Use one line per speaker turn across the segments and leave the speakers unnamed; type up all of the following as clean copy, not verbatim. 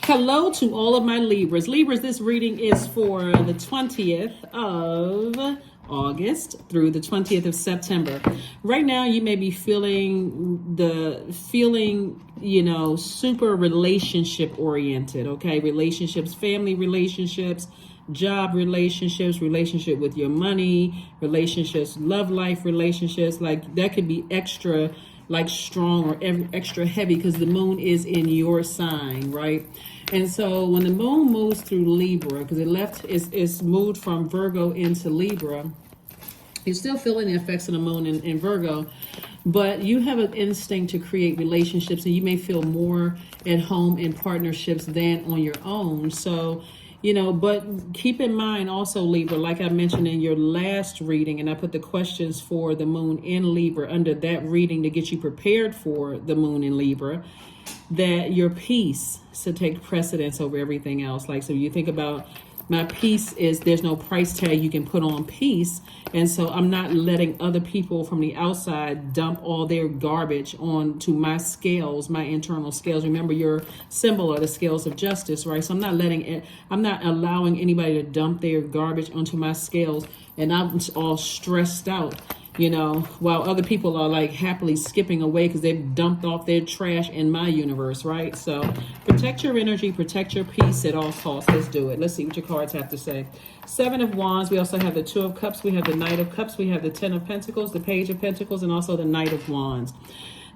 Hello to all of my Libras. Libras, this reading is for the 20th of August through the 20th of September. Right now, you may be feeling, super relationship oriented, okay? Relationships, family relationships, job relationships, relationship with your money, relationships, love life relationships. Like that could be extra like strong or extra heavy because the moon is in your sign, right? And so when the moon moves through Libra, because it's moved from Virgo into Libra, you're still feeling the effects of the moon in Virgo, but you have an instinct to create relationships, and you may feel more at home in partnerships than on your own. So, but keep in mind also, Libra, like I mentioned in your last reading, and I put the questions for the moon in Libra under that reading to get you prepared for the moon in Libra, that your peace should take precedence over everything else. Like, so you think about my peace is there's no price tag you can put on peace. And so I'm not letting other people from the outside dump all their garbage onto my scales, my internal scales. Remember, your symbol are the scales of justice, right? So I'm not allowing anybody to dump their garbage onto my scales. And I'm all stressed out, while other people are like happily skipping away because they've dumped off their trash in my universe, right? So protect your energy, protect your peace at all costs. Let's do it. Let's see what your cards have to say. 7 of Wands. We also have the 2 of Cups. We have the Knight of Cups. We have the 10 of Pentacles, the Page of Pentacles, and also the Knight of Wands.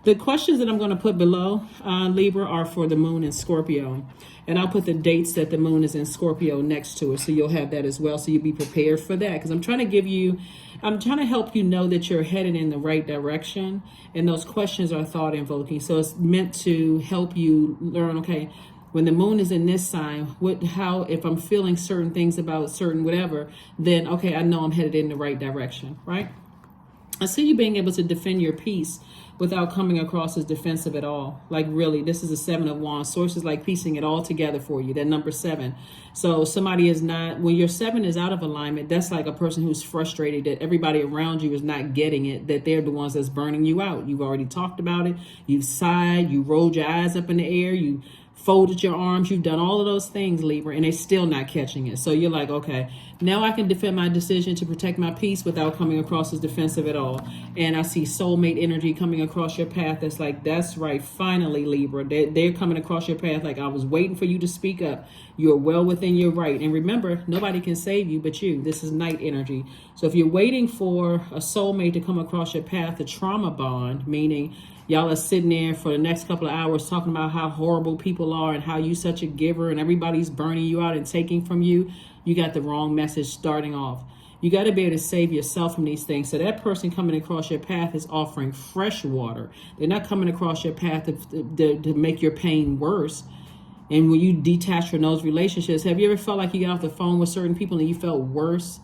The questions that I'm going to put below, Libra, are for the moon in Scorpio. And I'll put the dates that the moon is in Scorpio next to it, so you'll have that as well, so you'll be prepared for that. Because I'm trying to help you know that you're headed in the right direction. And those questions are thought invoking. So it's meant to help you learn, okay, when the moon is in this sign, if I'm feeling certain things about certain whatever, then, okay, I know I'm headed in the right direction, right? I see you being able to defend your peace without coming across as defensive at all. Like really, this is a 7 of Wands. Source is like piecing it all together for you, that number 7. So somebody is not, when your 7 is out of alignment, that's like a person who's frustrated that everybody around you is not getting it, that they're the ones that's burning you out. You've already talked about it. You've sighed, you rolled your eyes up in the air, you folded your arms, you've done all of those things, Libra, and they're still not catching it. So you're like, okay, now I can defend my decision to protect my peace without coming across as defensive at all. And I see soulmate energy coming across your path. That's like, that's right, finally, Libra. They're coming across your path like, I was waiting for you to speak up. You're well within your right. And remember, nobody can save you but you. This is night energy. So if you're waiting for a soulmate to come across your path, the trauma bond, meaning y'all are sitting there for the next couple of hours talking about how horrible people are and how you such a giver and everybody's burning you out and taking from you, you got the wrong message starting off. You got to be able to save yourself from these things. So that person coming across your path is offering fresh water. They're not coming across your path to make your pain worse. And when you detach from those relationships, have you ever felt like you got off the phone with certain people and you felt worse?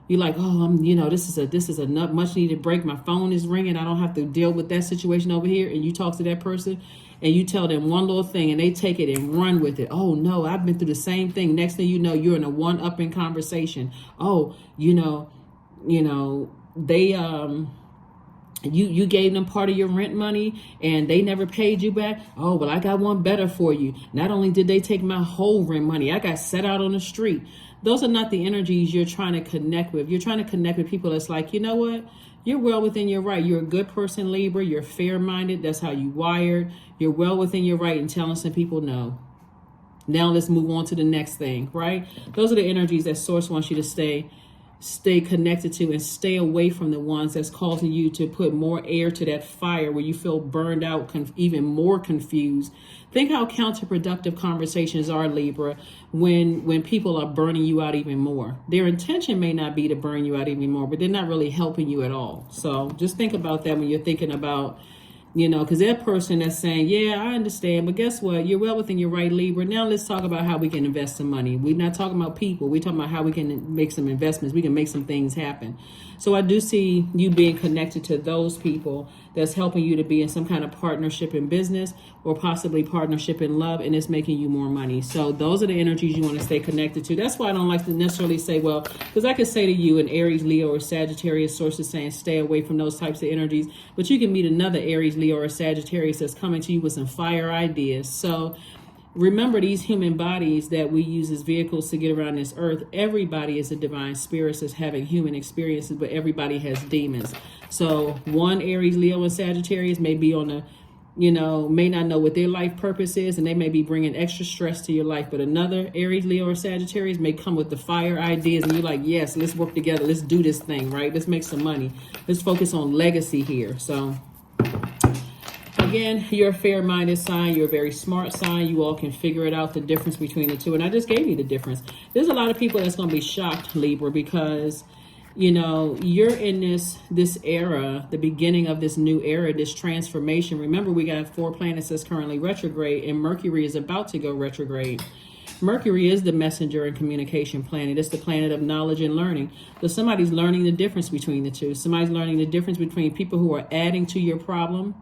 You're like, oh, this is a much needed break. My phone is ringing. I don't have to deal with that situation over here. And you talk to that person and you tell them one little thing and they take it and run with it. Oh, no, I've been through the same thing. Next thing you know, you're in a one-upping conversation. Oh, they you gave them part of your rent money and they never paid you back. Oh, well, I got one better for you. Not only did they take my whole rent money, I got set out on the street. Those are not the energies you're trying to connect with. You're trying to connect with people that's like, you know what? You're well within your right. You're a good person, Libra. You're fair-minded. That's how you wired. You're well within your right in telling some people no. Now let's move on to the next thing, right? Those are the energies that Source wants you to stay connected to and stay away from the ones that's causing you to put more air to that fire where you feel burned out, even more confused. Think how counterproductive conversations are, Libra, when people are burning you out even more. Their intention may not be to burn you out even more, but they're not really helping you at all. So just think about that when you're thinking about, because that person that's saying, yeah, I understand, but guess what? You're well within your right, Libra. Now let's talk about how we can invest some money. We're not talking about people. We're talking about how we can make some investments. We can make some things happen. So I do see you being connected to those people that's helping you to be in some kind of partnership in business or possibly partnership in love, and it's making you more money. So those are the energies you want to stay connected to. That's why I don't like to necessarily say, well, because I could say to you an Aries, Leo, or Sagittarius source is saying stay away from those types of energies, but you can meet another Aries, Leo, or Sagittarius that's coming to you with some fire ideas. So remember, these human bodies that we use as vehicles to get around this earth, everybody is a divine spirit that's having human experiences, but everybody has demons. So one Aries, Leo, and Sagittarius may be on the, may not know what their life purpose is, and they may be bringing extra stress to your life. But another Aries, Leo, or Sagittarius may come with the fire ideas, and you're like, yes, let's work together. Let's do this thing, right? Let's make some money. Let's focus on legacy here. So again, you're a fair-minded sign. You're a very smart sign. You all can figure it out, the difference between the two. And I just gave you the difference. There's a lot of people that's going to be shocked, Libra, because you're in this era, the beginning of this new era, this transformation. Remember, we got 4 planets that's currently retrograde, and Mercury is about to go retrograde. Mercury is the messenger and communication planet. It's the planet of knowledge and learning. So somebody's learning the difference between the two. Somebody's learning the difference between people who are adding to your problem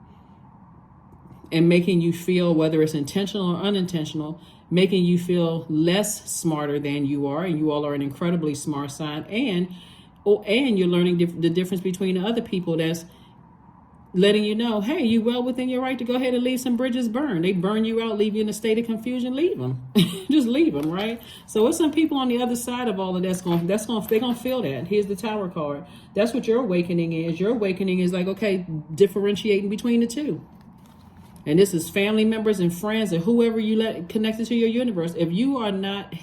and making you feel, whether it's intentional or unintentional, making you feel less smarter than you are, and you all are an incredibly smart sign, and you're learning the difference between the other people that's letting you know, hey, you well within your right to go ahead and leave some bridges burned. They burn you out, leave you in a state of confusion, leave them. Just leave them, right? So it's some people on the other side of all of they're gonna feel that. Here's the Tower card. That's what your awakening is. Your awakening is like, okay, differentiating between the two. And this is family members and friends and whoever you let connected to your universe. If you are not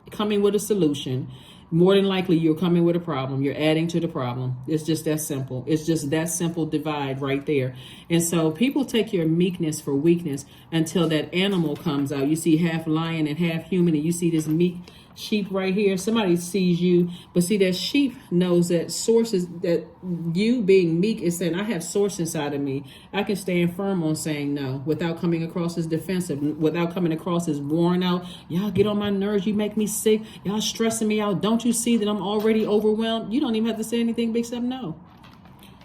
coming with a solution, more than likely you're coming with a problem. You're adding to the problem. It's just that simple. It's just that simple divide right there. And so people take your meekness for weakness until that animal comes out. You see half lion and half human, and you see this meek sheep right here. Somebody sees you, but see, that sheep knows that sources, that you being meek is saying, I have source inside of me. I can stand firm on saying no without coming across as defensive, without coming across as worn out. Y'all get on my nerves. You make me sick. Y'all stressing me out. Don't you see that I'm already overwhelmed? You don't even have to say anything except no.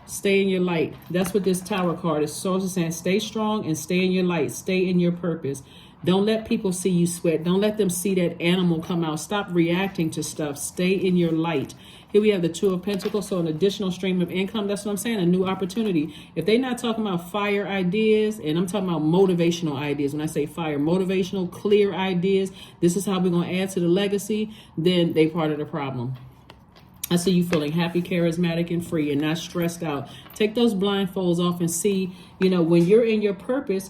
Stay in your light. That's what this Tower card is. Source is saying, stay strong and stay in your light. Stay in your purpose. Don't let people see you sweat. Don't let them see that animal come out. Stop reacting to stuff. Stay in your light. Here we have the 2 of Pentacles, so an additional stream of income. That's what I'm saying, a new opportunity. If they're not talking about fire ideas, and I'm talking about motivational ideas, when I say fire, motivational, clear ideas, this is how we're going to add to the legacy, then they part of the problem. I see you feeling happy, charismatic, and free, and not stressed out. Take those blindfolds off and see, when you're in your purpose,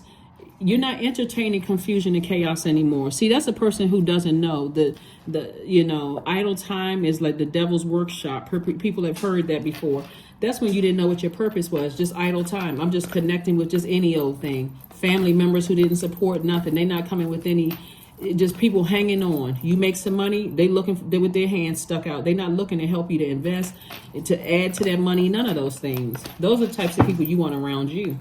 you're not entertaining confusion and chaos anymore. See, that's a person who doesn't know the idle time is like the devil's workshop. People have heard that before. That's when you didn't know what your purpose was, just idle time. I'm just connecting with just any old thing. Family members who didn't support nothing. They're not coming with any, just people hanging on. You make some money, they're with their hands stuck out. They're not looking to help you to invest, to add to that money, none of those things. Those are the types of people you want around you.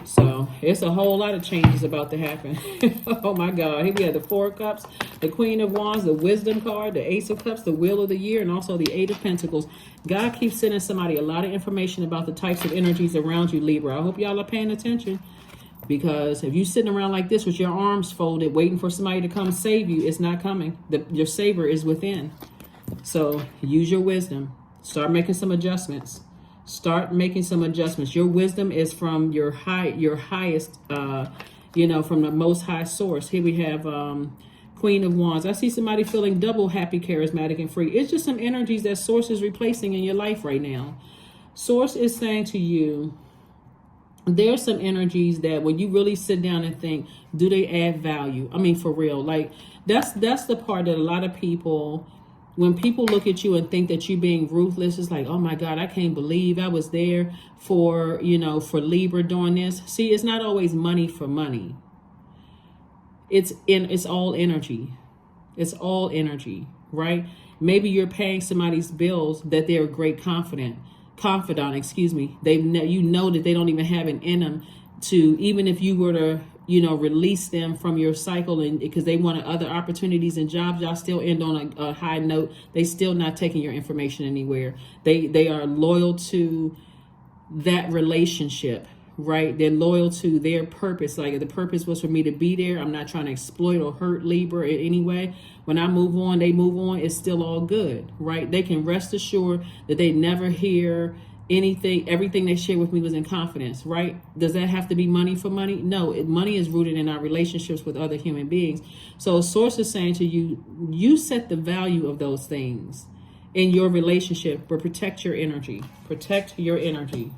So it's a whole lot of changes about to happen. Oh my God. Here we have the 4 of Cups, the Queen of Wands, the Wisdom card, the Ace of Cups, the Wheel of the Year, and also the 8 of Pentacles. God keeps sending somebody a lot of information about the types of energies around you, Libra. I hope y'all are paying attention, because if you're sitting around like this with your arms folded, waiting for somebody to come save you, it's not coming. Your savior is within. So use your wisdom. Start making some adjustments. Start making some adjustments. Your wisdom is from your highest, from the most high source. Here we have Queen of Wands. I see somebody feeling double happy, charismatic, and free. It's just some energies that Source is replacing in your life right now. Source is saying to you, there's some energies that when you really sit down and think, do they add value? I mean, for real. Like, that's the part that a lot of people, when people look at you and think that you being ruthless, it's like, oh my God, I can't believe I was there for Libra doing this. See, it's not always money for money. It's all energy. It's all energy, right? Maybe you're paying somebody's bills that they're a great confidant, they that they don't even have it in them to, even if you were to release them from your cycle, and because they wanted other opportunities and jobs, y'all still end on a high note. They still not taking your information anywhere. They are loyal to that relationship, right? They're loyal to their purpose. Like, the purpose was for me to be there. I'm not trying to exploit or hurt Libra in any way. When I move on, they move on. It's still all good, right? They can rest assured that they never hear everything they shared with me was in confidence, right? Does that have to be money for money? No, money is rooted in our relationships with other human beings. So source is saying to you, you set the value of those things in your relationship, but protect your energy. Protect your energy.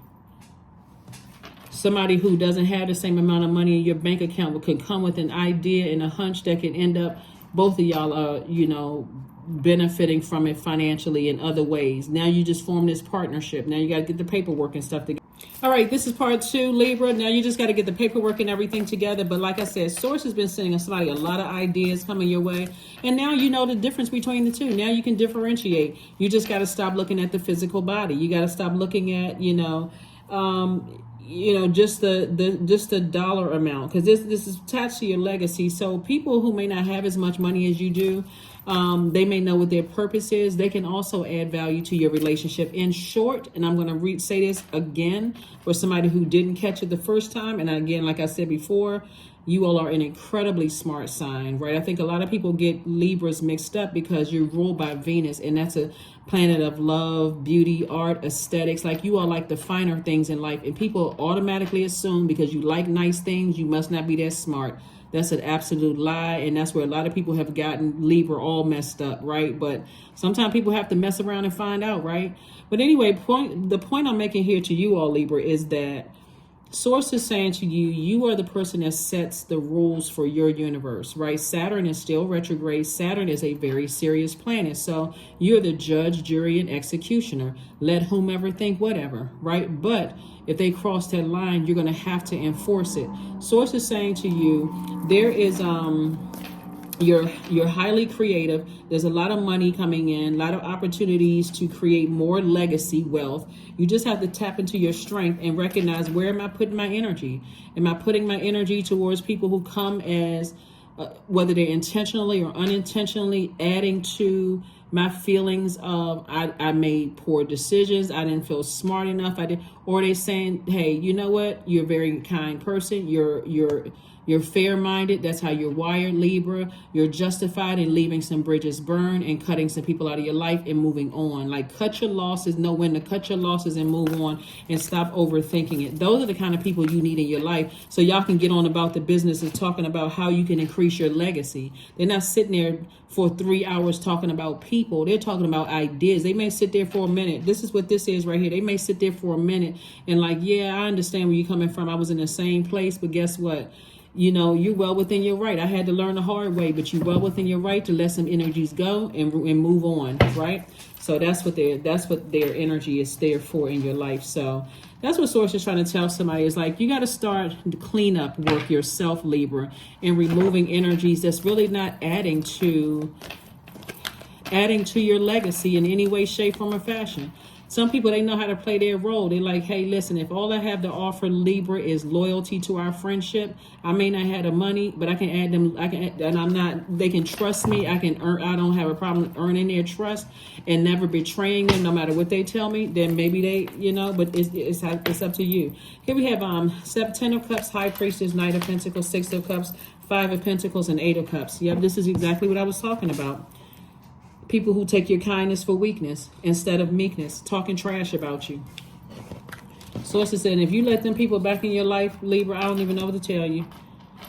Somebody who doesn't have the same amount of money in your bank account could come with an idea and a hunch that can end up both of y'all are, benefiting from it financially in other ways. Now you just form this partnership. Now you got to get the paperwork and stuff together. All right, this is part 2, Libra. Now you just got to get the paperwork and everything together. But like I said, Source has been sending somebody a lot of ideas coming your way. And now you know the difference between the two. Now you can differentiate. You just got to stop looking at the physical body. You got to stop looking at, just the dollar amount, because this is attached to your legacy. So people who may not have as much money as you do, they may know what their purpose is. They can also add value to your relationship. In short, and I'm going to say this again for somebody who didn't catch it the first time, and again, like I said before, you all are an incredibly smart sign, right? I think a lot of people get Libras mixed up because you're ruled by Venus, and that's a planet of love, beauty, art, aesthetics. Like, you all like the finer things in life, and people automatically assume because you like nice things, you must not be that smart. That's an absolute lie, and that's where a lot of people have gotten Libra all messed up, right? But sometimes people have to mess around and find out, right? But anyway, the point I'm making here to you all, Libra, is that Source is saying to you, you are the person that sets the rules for your universe, right? Saturn is still retrograde. Saturn is a very serious planet. So you're the judge, jury, and executioner. Let whomever think whatever, right? But if they cross that line, you're going to have to enforce it. Source is saying to you, there is you're highly creative. There's a lot of money coming in, a lot of opportunities to create more legacy wealth. You just have to tap into your strength and recognize, where am I putting my energy? Am I putting my energy towards people who come as, whether they're intentionally or unintentionally, adding to my feelings of I made poor decisions, I didn't feel smart enough, or they're saying, hey, you know what? You're a very kind person. You're fair-minded. That's how you're wired, Libra. You're justified in leaving some bridges burned and cutting some people out of your life and moving on. Like, cut your losses, know when to cut your losses and move on, and stop overthinking it. Those are the kind of people you need in your life, so y'all can get on about the business of talking about how you can increase your legacy. They're not sitting there for 3 hours talking about people. They're talking about ideas. They may sit there for a minute. This is what this is right here. They may sit there for a minute and like, yeah, I understand where you're coming from. I was in the same place, but guess what? You're well within your right. I had to learn the hard way, but you're well within your right to let some energies go and move on, right? So that's what their energy is there for in your life. So that's what Source is trying to tell somebody, is like, you got to start the cleanup work yourself, Libra, and removing energies that's really not adding to your legacy in any way, shape, form, or fashion. Some people, they know how to play their role. They're like, hey, listen, if all I have to offer, Libra, is loyalty to our friendship, I may not have the money, but I can add them. They can trust me. I don't have a problem earning their trust and never betraying them, no matter what they tell me. Then maybe but it's up to you. Here we have 10 of Cups, High Priestess, Knight of Pentacles, 6 of Cups, 5 of Pentacles, and 8 of Cups. Yep, this is exactly what I was talking about. People who take your kindness for weakness instead of meekness, talking trash about you. Sources said, if you let them people back in your life, Libra, I don't even know what to tell you.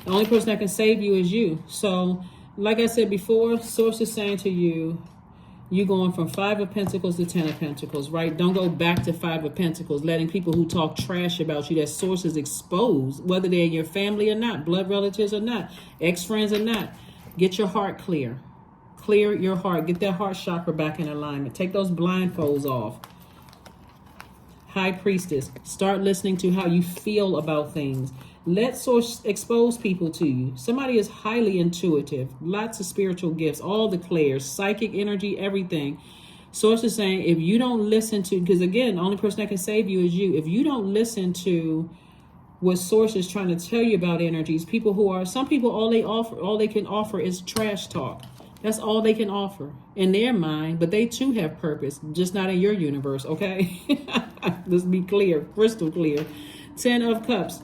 The only person that can save you is you. So, like I said before, Source is saying to you, you're going from 5 of Pentacles to 10 of Pentacles, right? Don't go back to 5 of Pentacles, letting people who talk trash about you, that Source is exposed, whether they're your family or not, blood relatives or not, ex-friends or not. Get your heart clear. Clear your heart. Get that heart chakra back in alignment. Take those blindfolds off. High Priestess. Start listening to how you feel about things. Let Source expose people to you. Somebody is highly intuitive. Lots of spiritual gifts. All the clairs. Psychic energy. Everything. Source is saying, if you don't listen to, because again, the only person that can save you is you. If you don't listen to what Source is trying to tell you about energies, some people, all they can offer is trash talk. That's all they can offer in their mind, but they too have purpose, just not in your universe, okay? Let's be clear, crystal clear. 10 of Cups.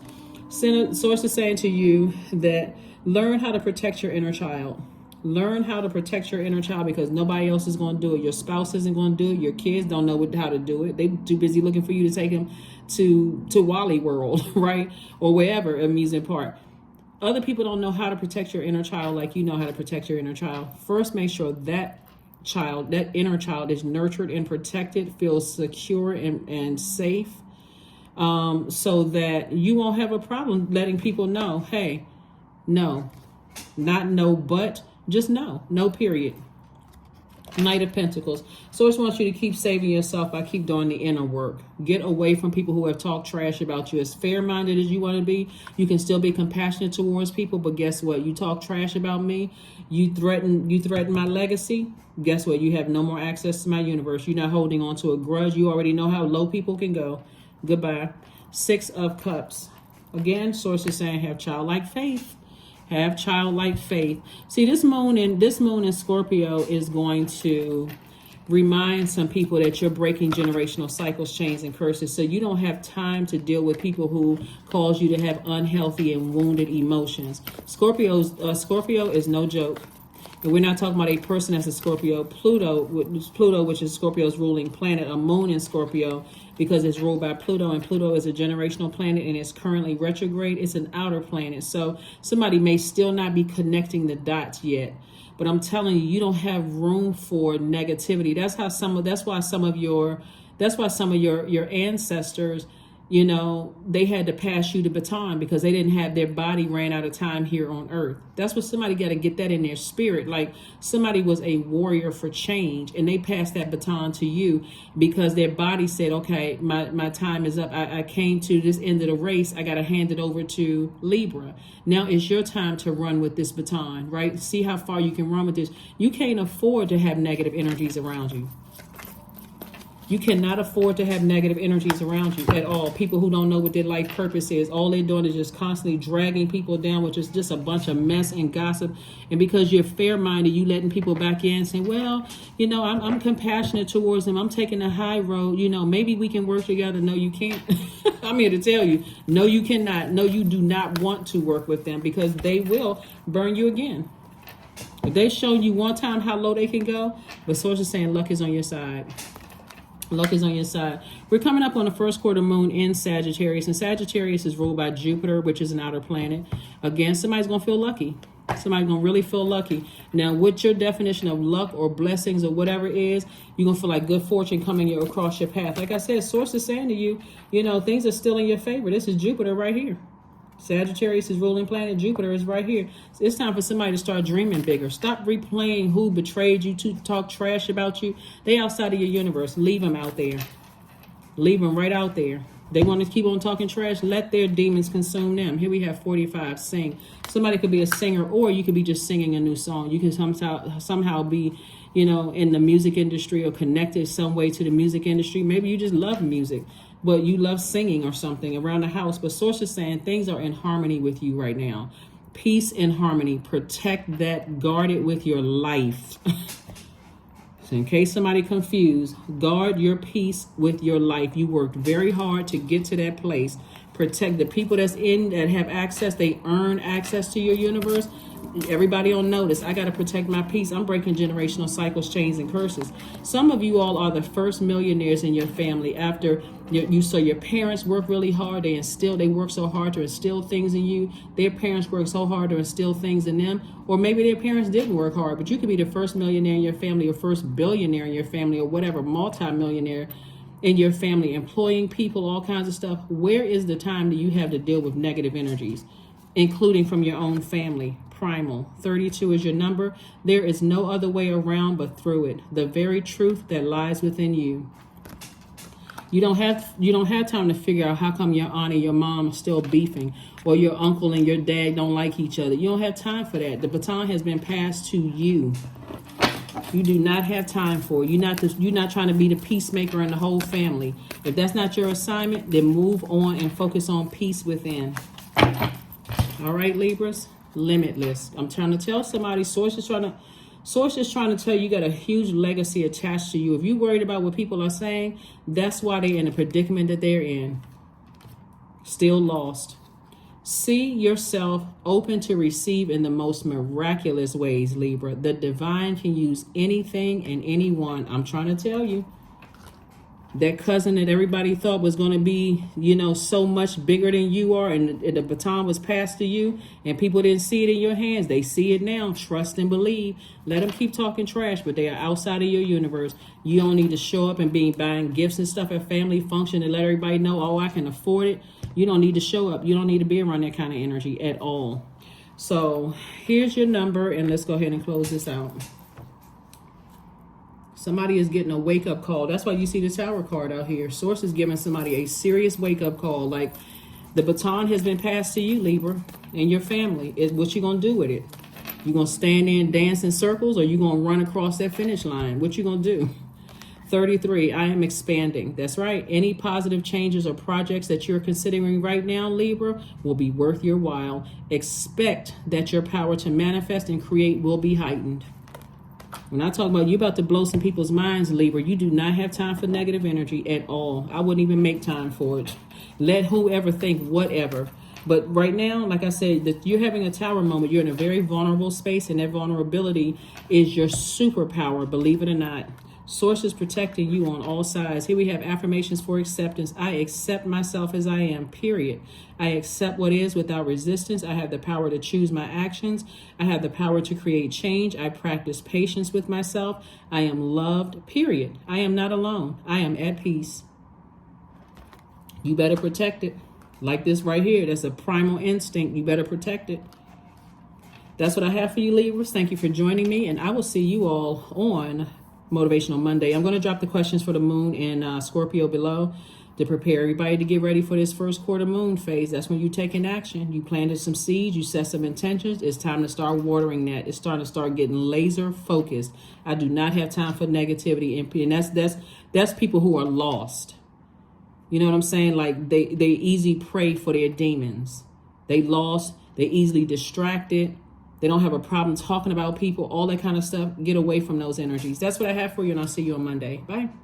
Source is saying to you that learn how to protect your inner child. Learn how to protect your inner child, because nobody else is going to do it. Your spouse isn't going to do it. Your kids don't know how to do it. They're too busy looking for you to take them to Wally World, right? Or wherever, amusement park. Other people don't know how to protect your inner child like you know how to protect your inner child. First, make sure that inner child is nurtured and protected, feels secure and safe, so that you won't have a problem letting people know, hey, no, not no, but just no, no, period. Knight of Pentacles. Source wants you to keep saving yourself by keep doing the inner work. Get away from people who have talked trash about you. As fair-minded as you want to be, you can still be compassionate towards people, but guess what? You talk trash about me, you threaten my legacy. Guess what? You have no more access to my universe. You're not holding on to a grudge. You already know how low people can go. Goodbye. 6 of Cups. Again, Source is saying have childlike faith. Have childlike faith. See, this moon in Scorpio is going to remind some people that you're breaking generational cycles, chains, and curses. So you don't have time to deal with people who cause you to have unhealthy and wounded emotions. Scorpio is no joke. And we're not talking about a person as a Scorpio. Pluto, which is Scorpio's ruling planet, a moon in Scorpio, because it's ruled by Pluto, and Pluto is a generational planet and it's currently retrograde. It's an outer planet. So somebody may still not be connecting the dots yet. But I'm telling you, you don't have room for negativity. That's why some of your ancestors, you know, they had to pass you the baton because they didn't have, their body ran out of time here on earth. That's what somebody got to get that in their spirit. Like somebody was a warrior for change and they passed that baton to you because their body said, okay, my time is up. I came to this end of the race. I got to hand it over to Libra. Now it's your time to run with this baton, right? See how far you can run with this. You can't afford to have negative energies around you. You cannot afford to have negative energies around you at all. People who don't know what their life purpose is. All they're doing is just constantly dragging people down, which is just a bunch of mess and gossip. And because you're fair-minded, you letting people back in saying, well, you know, I'm compassionate towards them. I'm taking the high road. You know, maybe we can work together. No, you can't. I'm here to tell you, no, you cannot. No, you do not want to work with them because they will burn you again. If they show you one time how low they can go, but Source is saying luck is on your side. Luck is on your side. We're coming up on the first quarter moon in Sagittarius, and Sagittarius is ruled by Jupiter, which is an outer planet. Again, somebody's going to feel lucky. Somebody's going to really feel lucky. Now, what your definition of luck or blessings or whatever is, you're going to feel like good fortune coming across your path. Like I said, Source is saying to you, you know, things are still in your favor. This is Jupiter right here. Sagittarius is ruling planet. Jupiter is right here. So it's time for somebody to start dreaming bigger. Stop replaying who betrayed you, to talk trash about you. They outside of your universe. Leave them out there. Leave them right out there. They want to keep on talking trash. Let their demons consume them. Here we have 45. Sing. Somebody could be a singer, or you could be just singing a new song. You can somehow be, you know, in the music industry or connected some way to the music industry. Maybe you just love music, but you love singing or something around the house. But Source is saying things are in harmony with you right now. Peace and harmony. Protect that. Guard it with your life. So in case somebody confused, guard your peace with your life. You worked very hard to get to that place. Protect the people that have access. They earn access to your universe. Everybody on notice. I got to protect my peace. I'm breaking generational cycles, chains, and curses. Some of you all are the first millionaires in your family after your parents work really hard. They work so hard to instill things in you. Their parents work so hard to instill things in them. Or maybe their parents didn't work hard, but you could be the first millionaire in your family or first billionaire in your family or whatever, multi-millionaire in your family, employing people, all kinds of stuff. Where is the time that you have to deal with negative energies, including from your own family? Primal. 32 is your number. There is no other way around but through it. The very truth that lies within you. You don't have time to figure out how come your aunt and your mom are still beefing, or your uncle and your dad don't like each other. You don't have time for that. The baton has been passed to you. You do not have time for it. You're not trying to be the peacemaker in the whole family. If that's not your assignment, then move on and focus on peace within. All right, Libras. Limitless. I'm trying to tell somebody, Source is trying to tell you got a huge legacy attached to you. If you're worried about what people are saying, that's why they're in the predicament that they're in. Still lost. See yourself open to receive in the most miraculous ways, Libra. The divine can use anything and anyone. I'm trying to tell you. That cousin that everybody thought was going to be, so much bigger than you are, and the baton was passed to you, and people didn't see it in your hands. They see it now. Trust and believe. Let them keep talking trash, but they are outside of your universe. You don't need to show up and be buying gifts and stuff at family function and let everybody know, oh, I can afford it. You don't need to show up. You don't need to be around that kind of energy at all. So here's your number, and let's go ahead and close this out. Somebody is getting a wake-up call. That's why you see the Tower card out here. Source is giving somebody a serious wake-up call. Like, the baton has been passed to you, Libra, and your family. What you going to do with it? You going to stand there and dance in circles, or you going to run across that finish line? What you going to do? 33, I am expanding. That's right. Any positive changes or projects that you're considering right now, Libra, will be worth your while. Expect that your power to manifest and create will be heightened. When I talk about you about to blow some people's minds, Libra, you do not have time for negative energy at all. I wouldn't even make time for it. Let whoever think whatever. But right now, like I said, that you're having a Tower moment. You're in a very vulnerable space, and that vulnerability is your superpower, believe it or not. Source is protecting you on all sides. Here we have affirmations for acceptance. I accept myself as I am, period. I accept what is without resistance. I have the power to choose my actions. I have the power to create change. I practice patience with myself. I am loved, period. I am not alone. I am at peace. You better protect it. Like this right here. That's a primal instinct. You better protect it. That's what I have for you, Libras. Thank you for joining me, and I will see you all on Motivational Monday. I'm going to drop the questions for the moon in Scorpio below to prepare everybody to get ready for this first quarter moon phase. That's when you take in action. You planted some seeds, you set some intentions. It's time to start watering that. It's starting to start getting laser focused. I do not have time for negativity, and that's people who are lost. You know what I'm saying? Like they easy prey for their demons. They lost. They easily distracted. They don't have a problem talking about people, all that kind of stuff. Get away from those energies. That's what I have for you, and I'll see you on Monday. Bye.